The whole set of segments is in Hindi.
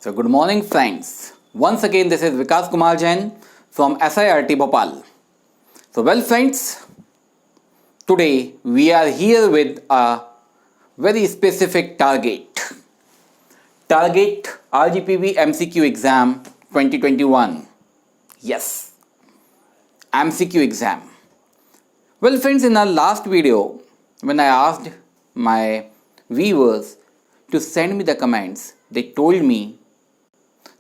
So good morning friends. Once again this is Vikas Kumar Jain from SIRT Bhopal. So well friends, today we are here with a very specific target. Target RGPV MCQ exam 2021. Yes, MCQ exam. Well friends, in our last video when I asked my viewers to send me the comments, they told me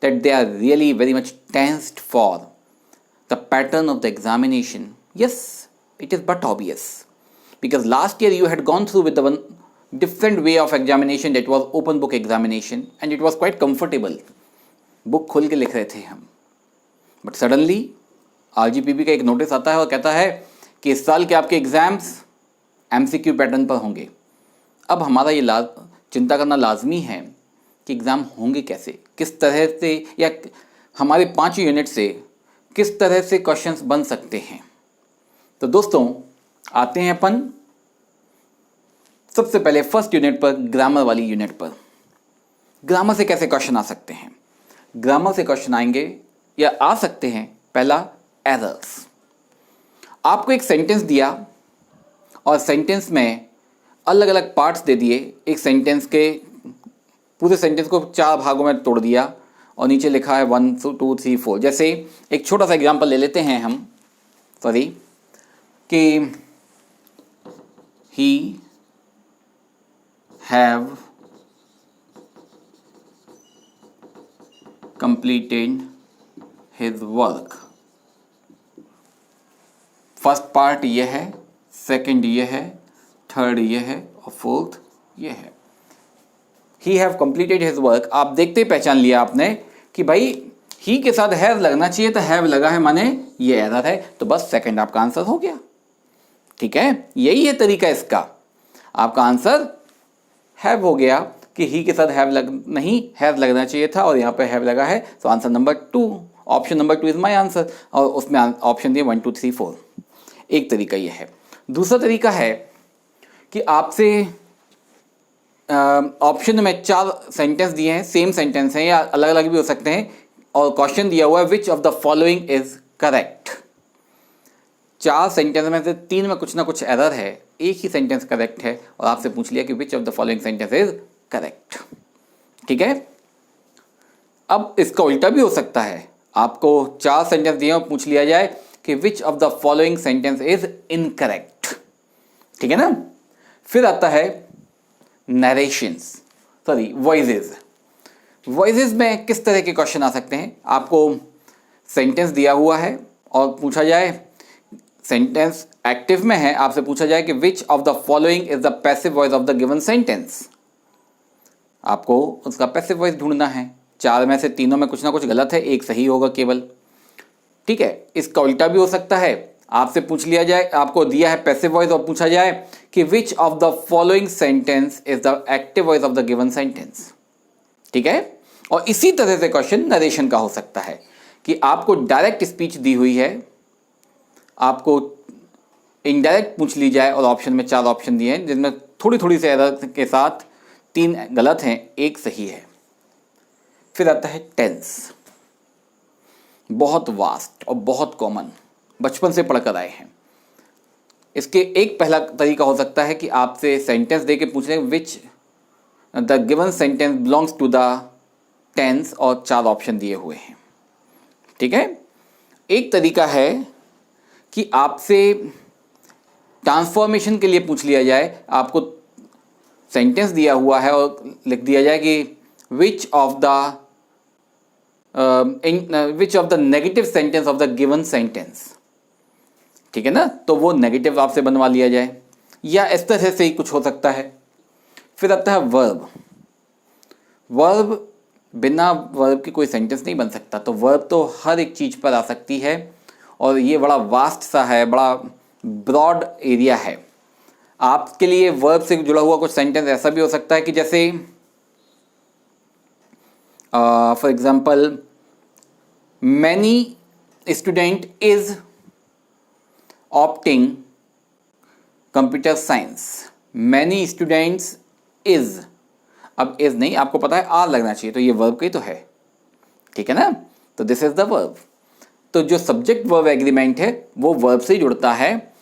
that they are really very much tensed for the pattern of the examination. Yes, it is but obvious because last year you had gone through with the one different way of examination, that was open book examination, and it was quite comfortable. Book खोल के लिख रहे थे हम, बट सडनली आरजीपीवी का एक नोटिस आता है और कहता है कि इस साल के आपके एग्जाम्स एमसीक्यू पैटर्न पर होंगे. अब हमारा ये चिंता करना लाजमी है कि एग्ज़ाम होंगे कैसे, किस तरह से, या हमारे 5 यूनिट से किस तरह से क्वेश्चंस बन सकते हैं. तो दोस्तों आते हैं अपन सबसे पहले फर्स्ट यूनिट पर, ग्रामर वाली यूनिट पर. ग्रामर से कैसे क्वेश्चन आ सकते हैं? ग्रामर से क्वेश्चन आएंगे या आ सकते हैं, पहला एरर्स. आपको एक सेंटेंस दिया और सेंटेंस में अलग अलग पार्ट्स दे दिए. एक सेंटेंस के पूरे सेंटेंस को 4 भागों में तोड़ दिया और नीचे लिखा है 1 2 3 4. जैसे एक छोटा सा एग्जांपल ले लेते हैं हम, कि he have completed his work. First part ये है, सेकंड ये है, थर्ड ये है और फोर्थ ये है. He have completed his work. आप देखते ही पहचान लिया आपने कि भाई ही के साथ हैव लगना चाहिए, तो हैव लगा है माने ये एरर है, तो बस सेकंड आपका आंसर हो गया. ठीक है, यही है तरीका इसका. आपका आंसर हैव हो गया कि ही के साथ नहीं हैव लगना चाहिए था और यहाँ पे हैव लगा है, तो answer number 2, option number 2 is my answer. और उसमें ऑप्शन दिए 1 2 3 4. एक तरीका ये है. दूसरा तरीका है कि आपसे ऑप्शन में 4 सेंटेंस दिए हैं, सेम सेंटेंस हैं या अलग अलग भी हो सकते हैं, और क्वेश्चन दिया हुआ है विच of the following is correct. 4 sentence में से 3 में कुछ ना कुछ एरर है, एक ही सेंटेंस करेक्ट है और आपसे पूछ लिया कि which of the following sentence is correct. ठीक है. अब इसका उल्टा भी हो सकता है, आपको 4 सेंटेंस दिए और पूछ लिया जाए कि which of the following sentence is incorrect. ठीक है ना. फिर आता है नरेशंस, वॉइसेस. वॉइसेस में किस तरह के क्वेश्चन आ सकते हैं? आपको सेंटेंस दिया हुआ है और पूछा जाए, सेंटेंस एक्टिव में है, आपसे पूछा जाए कि which of the following is the passive voice of the given sentence. आपको उसका पैसिव वॉइस ढूंढना है. 4 में से 3 में कुछ ना कुछ गलत है, एक सही होगा केवल. ठीक है. इसका उल्टा भी हो सकता है, आपसे पूछ लिया जाए, आपको दिया है पैसिव वॉइस और पूछा जाए कि which of the following sentence is the active voice of the given sentence. ठीक है. और इसी तरह से क्वेश्चन नरेशन का हो सकता है कि आपको डायरेक्ट स्पीच दी हुई है, आपको इनडायरेक्ट पूछ ली जाए और ऑप्शन में 4 ऑप्शन दिए हैं जिनमें थोड़ी थोड़ी से एरर के साथ 3 गलत हैं, एक सही है. फिर आता है टेंस. बहुत वास्ट और बहुत कॉमन, बचपन से पढ़कर आए हैं. इसके एक पहला तरीका हो सकता है कि आपसे सेंटेंस दे के पूछ लें which the given sentence belongs to the tense और 4 ऑप्शन दिए हुए हैं. ठीक है. एक तरीका है कि आपसे ट्रांसफॉर्मेशन के लिए पूछ लिया जाए, आपको सेंटेंस दिया हुआ है और लिख दिया जाए कि which of the negative sentence of the given sentence. ठीक है ना. तो वो नेगेटिव आपसे बनवा लिया जाए, या इस तरह से ही कुछ हो सकता है. फिर आता है वर्ब. वर्ब, बिना वर्ब की कोई सेंटेंस नहीं बन सकता, तो वर्ब तो हर एक चीज़ पर आ सकती है और ये बड़ा वास्ट सा है, बड़ा ब्रॉड एरिया है. आपके लिए वर्ब से जुड़ा हुआ कुछ सेंटेंस ऐसा भी हो सकता है कि जैसे for example many student is opting computer science. Many students is, अब इज नहीं, आपको पता है आर लगना चाहिए, तो ये वर्ब का ही तो है. ठीक है ना। तो दिस इज द वर्ब। तो जो सब्जेक्ट वर्ब एग्रीमेंट है वो वर्ब से जुड़ता है,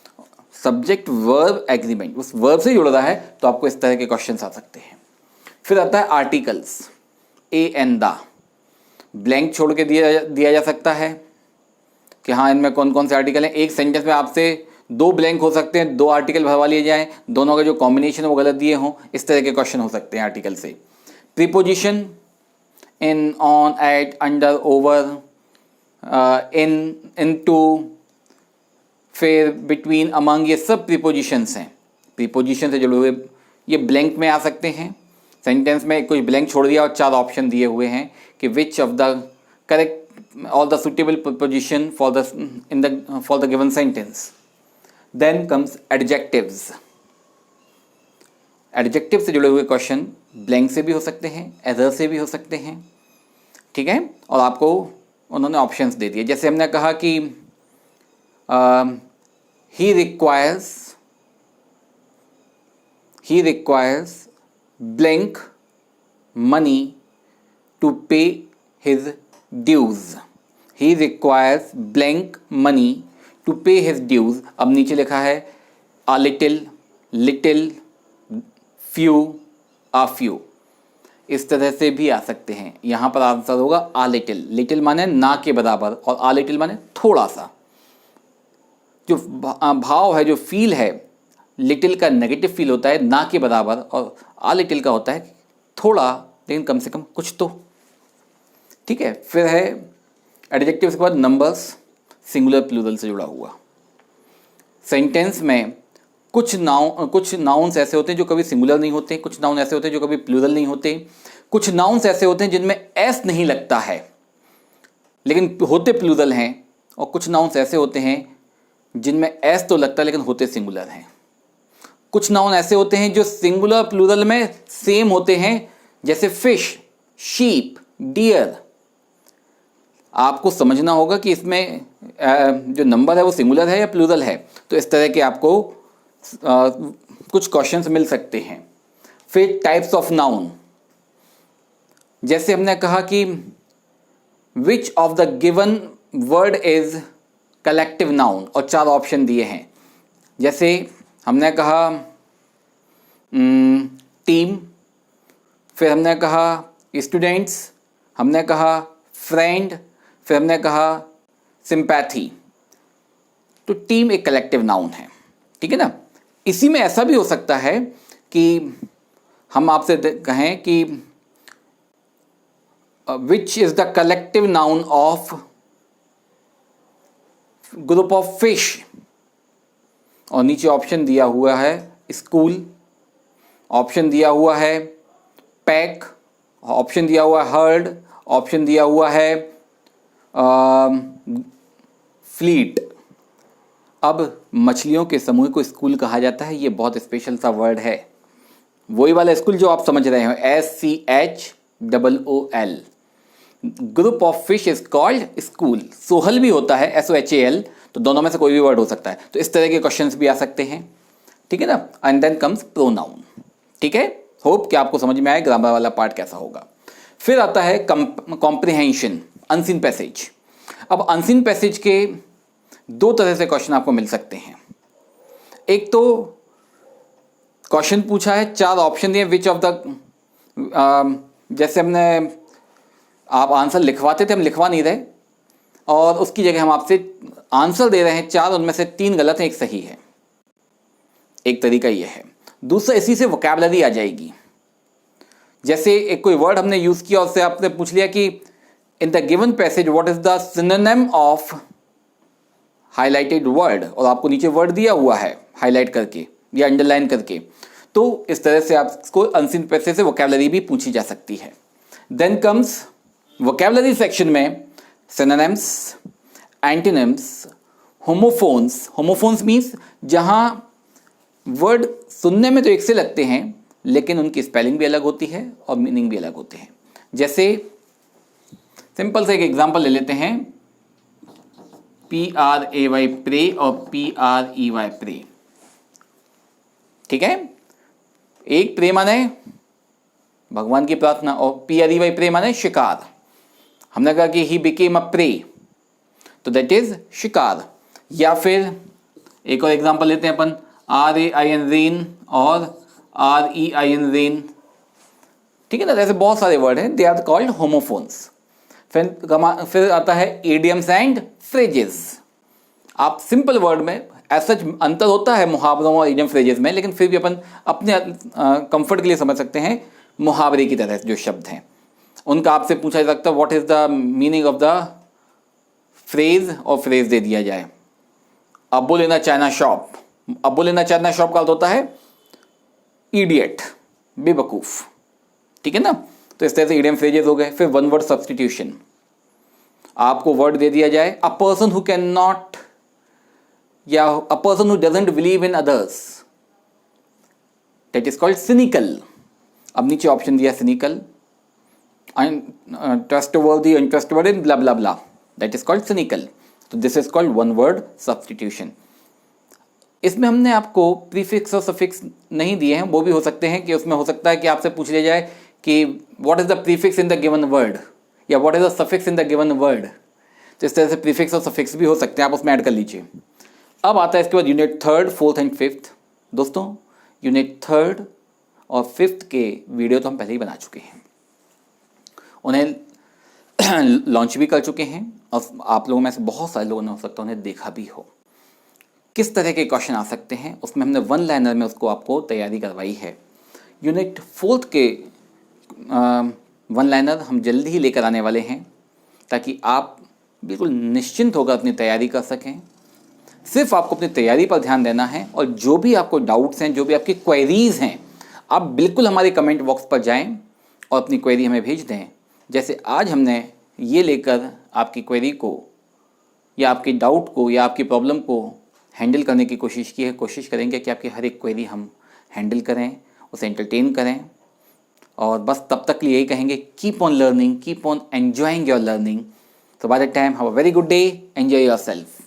सब्जेक्ट वर्ब एग्रीमेंट उस वर्ब से जुड़ रहा है, तो आपको इस तरह के क्वेश्चंस आ सकते हैं। फिर आता है articles, A and the, blank छोड़ के दिया जा सकता है कि हाँ इनमें कौन कौन से आर्टिकल हैं। एक सेंटेंस में आपसे 2 ब्लैंक हो सकते हैं, 2 आर्टिकल भरवा लिए जाएं, दोनों का जो कॉम्बिनेशन वो गलत दिए हों, इस तरह के क्वेश्चन हो सकते हैं आर्टिकल से। Preposition, in, on, at, under, over, into, फिर बिटवीन, अमंग, ये सब प्रीपोजिशंस हैं। प्रीपोजिशन से जुड़े हुए ये ब्लैंक में आ सकते हैं। सेंटेंस में कुछ ब्लैंक छोड़ दिया और 4 ऑप्शन दिए हुए हैं कि विच ऑफ द करेक्ट और the suitable preposition for the given sentence. Then comes adjectives. Adjective से जुड़े हुए क्वेश्चन ब्लैंक से भी हो सकते हैं, एरर से भी हो सकते हैं, ठीक है। और आपको उन्होंने ऑप्शंस दे दिए, जैसे हमने कहा कि he requires blank money to pay his dues. He requires blank money to pay his dues. अब नीचे लिखा है a little, few, a few, इस तरह से भी आ सकते हैं। यहाँ पर आंसर होगा a little। लिटिल माने ना के बराबर और a little माने थोड़ा सा। जो भाव है, जो फील है, लिटिल का नेगेटिव फील होता है ना के बराबर, और आ लिटिल का होता है थोड़ा, लेकिन कम से कम कुछ तो, ठीक है। फिर है एडजेक्टिव के बाद नंबर्स, सिंगुलर प्लूरल से जुड़ा हुआ। सेंटेंस में कुछ नाउन्स ऐसे होते हैं जो कभी सिंगुलर नहीं होते, कुछ नाउन ऐसे होते हैं जो कभी प्लूरल नहीं होते, कुछ नाउन्स ऐसे होते हैं जिनमें एस नहीं लगता है लेकिन होते प्लूरल हैं, और कुछ नाउन्स ऐसे होते हैं जिनमें एस तो लगता है लेकिन होते सिंगुलर हैं। कुछ नाउन ऐसे होते हैं जो सिंगुलर प्लूरल में सेम होते हैं, जैसे फिश, शीप, डियर। आपको समझना होगा कि इसमें जो नंबर है वो सिंगुलर है या प्लूरल है। तो इस तरह के आपको कुछ क्वेश्चंस मिल सकते हैं। फिर टाइप्स ऑफ नाउन, जैसे हमने कहा कि which of the given word is collective noun, और 4 ऑप्शन दिए हैं। जैसे हमने कहा टीम, फिर हमने कहा स्टूडेंट्स, हमने कहा फ्रेंड, फिर हमने कहा सिंपैथी। तो टीम एक कलेक्टिव नाउन है, ठीक है ना। इसी में ऐसा भी हो सकता है कि हम आपसे कहें कि which is the collective noun of group of fish, और नीचे ऑप्शन दिया हुआ है स्कूल, ऑप्शन दिया हुआ है पैक, ऑप्शन दिया हुआ है हर्ड, ऑप्शन दिया हुआ है फ्लीट। अब मछलियों के समूह को स्कूल कहा जाता है, ये बहुत स्पेशल सा वर्ड है, वही वाला स्कूल जो आप समझ रहे हो, SCHOOL। Group of fish is called school. Sohal भी होता है SOHAL, तो दोनों में से कोई भी वर्ड हो सकता है। तो इस तरह के क्वेश्चंस भी आ सकते हैं, ठीक है ना। एंड देन कम्स प्रोनाउन, ठीक है। होप कि आपको समझ में आए ग्रामर वाला पार्ट कैसा होगा। फिर आता है कॉम्प्रिहेंशन, अनसीन पैसेज। अब अनसीन पैसेज के 2 तरह से क्वेश्चन आपको मिल सकते हैं। एक तो क्वेश्चन पूछा है, 4 ऑप्शन दिए, विच ऑफ द, जैसे हमने आप आंसर लिखवाते थे, हम लिखवा नहीं रहे, और उसकी जगह हम आपसे आंसर दे रहे हैं 4, उनमें से 3 गलत हैं, 1 सही है। एक तरीका ये है। दूसरा, इसी से वोकैबुलरी आ जाएगी। जैसे एक कोई वर्ड हमने यूज किया, उससे आपने पूछ लिया कि इन the given passage what is the synonym of highlighted word, और आपको नीचे वर्ड दिया हुआ है हाईलाइट करके या अंडरलाइन करके। तो इस तरह से आपको अनसीन पैसेज से वोकैबुलरी भी पूछी जा सकती है। देन कम्स वोकैबुलरी सेक्शन में synonyms, antonyms, homophones. Homophones means जहां वर्ड सुनने में तो एक से लगते हैं लेकिन उनकी स्पेलिंग भी अलग होती है और मीनिंग भी अलग होते हैं। जैसे सिंपल से एक एग्जांपल ले लेते हैं, PRAY प्रे और PREY प्रे, ठीक है। एक प्रे माने भगवान की प्रार्थना और PREY प्रे माने शिकार। हमने कहा कि ही बिकेम अ प्रे, तो दैट इज शिकार। या फिर एक और एग्जांपल लेते हैं अपन, RAIN रेन और REIN रेन, ठीक है ना। ऐसे बहुत सारे वर्ड हैं, दे आर कॉल्ड होमोफोन्स। फिर आता है इडियम्स एंड फ्रेजेस। आप सिंपल वर्ड में ऐसा अंतर होता है मुहावरों और इडियम फ्रेजेस में, लेकिन फिर भी अपन अपने कंफर्ट के लिए समझ सकते हैं मुहावरे की तरह जो शब्द हैं उनका आपसे पूछा जा सकता है what is the meaning of the phrase, और फ्रेज दे दिया जाए। अब्बू लेना चाइना शॉप, अब्बू लेना चाइना शॉप का अर्थ होता है इडियट, बेवकूफ, ठीक है ना। तो इस तरह से इडियम फ्रेजेस हो गए। फिर वन वर्ड सब्सटीट्यूशन, आपको वर्ड दे दिया जाए a person who can not, या a person who doesn't believe in others, that is called cynical. अब नीचे ऑप्शन दिया cynical, trustworthy, untrustworthy, blah blah blah, that is called cynical. तो this is called one word substitution. इसमें हमने आपको प्रीफिक्स और सफिक्स नहीं दिए हैं, वो भी हो सकते हैं कि उसमें हो सकता है कि आपसे पूछ लिया जाए कि what is the prefix in the given word, या what is the suffix in the given word. तो इस तरह से प्रीफिक्स और सफिक्स भी हो सकते हैं, आप उसमें ऐड कर लीजिए। अब आता है इसके बाद यूनिट 3, 4th एंड 5th। दोस्तों यूनिट 3rd और 5th के वीडियो तो हम पहले ही बना चुके हैं, उन्हें लॉन्च भी कर चुके हैं, और आप लोगों में से बहुत सारे लोगों ने हो सकता है उन्हें देखा भी हो। किस तरह के क्वेश्चन आ सकते हैं उसमें हमने वन लाइनर में उसको आपको तैयारी करवाई है। यूनिट 4th के वन लाइनर हम जल्दी ही लेकर आने वाले हैं, ताकि आप बिल्कुल निश्चिंत होकर अपनी तैयारी कर सकें। सिर्फ आपको अपनी तैयारी पर ध्यान देना है, और जो भी आपको डाउट्स हैं, जो भी आपकी क्वेरीज़ हैं, आप बिल्कुल हमारे कमेंट बॉक्स पर जाएं और अपनी क्वेरी हमें भेज दें। जैसे आज हमने ये लेकर आपकी क्वेरी को, या आपकी डाउट को, या आपकी प्रॉब्लम को हैंडल करने की कोशिश की है। कोशिश करेंगे कि आपकी हर एक क्वेरी हम हैंडल करें, उसे एंटरटेन करें, और बस तब तक के लिए यही कहेंगे, keep on learning, keep on enjoying your learning. So by that time, have a very good day, enjoy yourself.